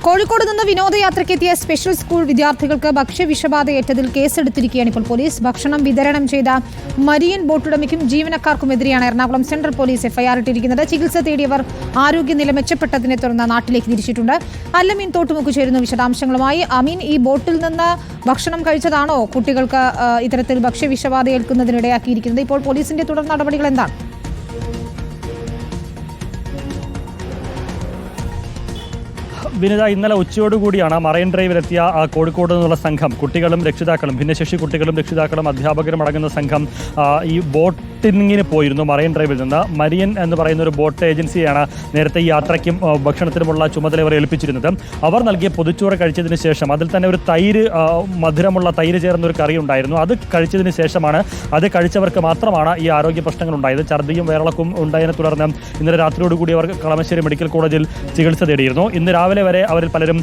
കോഴിക്കോട് നിന്ന് വിനോദയാത്രയ്ക്കെത്തിയ special school വിദ്യാർത്ഥികൾക്ക് ഭക്ഷ്യവിഷബാധയേറ്റതിൽ കേസെടുത്തിരിക്കുകയാണ് ഇപ്പോൾ പോലീസ്. ഭക്ഷണം വിതരണം ചെയ്ത മരിയൻ ബോട്ടുടമയ്ക്കും ജീവനക്കാർക്കുമെതിരെയാണ് എറണാകുളം സെൻട്രൽ പോലീസ് എഫ്ഐആർ ഇട്ടിരിക്കുന്നത്. ചികിത്സ തേടിയവർ ആരോഗ്യനില മെച്ചപ്പെട്ടതിനെ തുടർന്ന് നാട്ടിലേക്ക് തിരിച്ചിട്ടുണ്ട്. അല്ലമീൻ തോട്ടുമുക്ക് ചേരുന്നു വിശദാംശങ്ങളുമായി. അമീൻ, ഈ ബോട്ടിൽ നിന്ന് ഭക്ഷണം കഴിച്ചതാണോ കുട്ടികൾക്ക് ഇത്തരത്തിൽ ഭക്ഷ്യവിഷബാധ ഏൽക്കുന്നതിനിടയാക്കിയിരിക്കുന്നത്? ഇപ്പോൾ പോലീസിന്റെ തുടർ നടപടികൾ എന്താണ്? വിനിത, ഇന്നലെ ഉച്ചയോടുകൂടിയാണ് മറൈൻ ഡ്രൈവിലെത്തിയ കോഴിക്കോട് നിന്നുള്ള സംഘം, കുട്ടികളും രക്ഷിതാക്കളും, ഭിന്നശേഷി കുട്ടികളും രക്ഷിതാക്കളും അധ്യാപകരും അടങ്ങുന്ന സംഘം ഈ ബോട്ടിങ്ങിന് പോയിരുന്നു. മറൈൻ ഡ്രൈവിൽ നിന്ന് മരിയൻ എന്ന് പറയുന്ന ഒരു ബോട്ട് ഏജൻസിയാണ് നേരത്തെ ഈ യാത്രയ്ക്കും ഭക്ഷണത്തിനുമുള്ള ചുമതല അവർ ഏൽപ്പിച്ചിരുന്നത്. അവർ നൽകിയ പൊതിച്ചോറ് കഴിച്ചതിന് ശേഷം അതിൽ തന്നെ ഒരു മധുരമുള്ള തൈര് ചേർന്ന ഒരു കറി ഉണ്ടായിരുന്നു. അത് കഴിച്ചതിന് ശേഷമാണ്, അത് കഴിച്ചവർക്ക് മാത്രമാണ് ഈ ആരോഗ്യ പ്രശ്നങ്ങൾ ഉണ്ടായത്. ഛർദിയും വയറിളക്കും ഉണ്ടായതിനെ തുടർന്ന് ഇന്നലെ രാത്രിയോടുകൂടി അവർ കളമശ്ശേരി മെഡിക്കൽ കോളേജിൽ ചികിത്സ തേടിയിരുന്നു. ഇന്ന് രാവിലെ വരെ അവരിൽ പലരും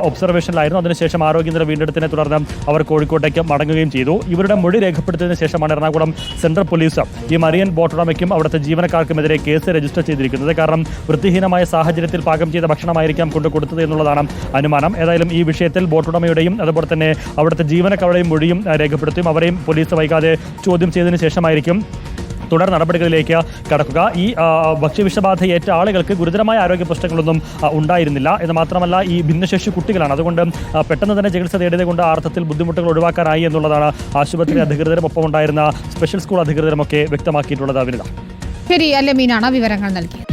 ഒബ്സർവേഷനിലായിരുന്നു. അതിനുശേഷം ആരോഗ്യനില വീണ്ടെടുത്തതിനെ തുടർന്ന് അവർ കോഴിക്കോട്ടേക്ക് മടങ്ങുകയും ചെയ്തു. ഇവരുടെ മൊഴി രേഖപ്പെടുത്തിയതിനു ശേഷമാണ് എറണാകുളം സെൻട്രൽ പോലീസ് ഈ മരിയൻ ബോട്ടുടമയ്ക്കും അവിടുത്തെ ജീവനക്കാർക്കുമെതിരെ കേസ് രജിസ്റ്റർ ചെയ്തിരിക്കുന്നത്. കാരണം വൃത്തിഹീനമായ സാഹചര്യത്തിൽ പാകം ചെയ്ത ഭക്ഷണമായിരിക്കാം കൊടുത്തത് എന്നുള്ളതാണ് അനുമാനം. ഏതായാലും ഈ വിഷയത്തിൽ ബോട്ടുടമയുടെയും അതുപോലെ തന്നെ അവിടുത്തെ ജീവനക്കാരുടെയും മൊഴിയും രേഖപ്പെടുത്തിയും അവരെയും പോലീസ് വൈകാതെ ചോദ്യം ചെയ്തതിനു ശേഷമായിരിക്കും തുടർ നടപടികളിലേക്ക് കടക്കുക. ഈ ഭക്ഷ്യവിഷബാധയേറ്റ ആളുകൾക്ക് ഗുരുതരമായ ആരോഗ്യ പ്രശ്നങ്ങളൊന്നും ഉണ്ടായിരുന്നില്ല എന്ന് മാത്രമല്ല, ഈ ഭിന്നശേഷി കുട്ടികളാണ്. അതുകൊണ്ട് പെട്ടെന്ന് തന്നെ ചികിത്സ തേടിയത് കൊണ്ട് ആ അർത്ഥത്തിൽ ബുദ്ധിമുട്ടുകൾ ഒഴിവാക്കാനായി എന്നുള്ളതാണ് ആശുപത്രി അധികൃതരും ഒപ്പം ഉണ്ടായിരുന്ന സ്പെഷ്യൽ സ്കൂൾ അധികൃതരുമൊക്കെ വ്യക്തമാക്കിയിട്ടുള്ളത്. ശരി, അല്ലമീനാണ് വിവരങ്ങൾ നൽകിയത്.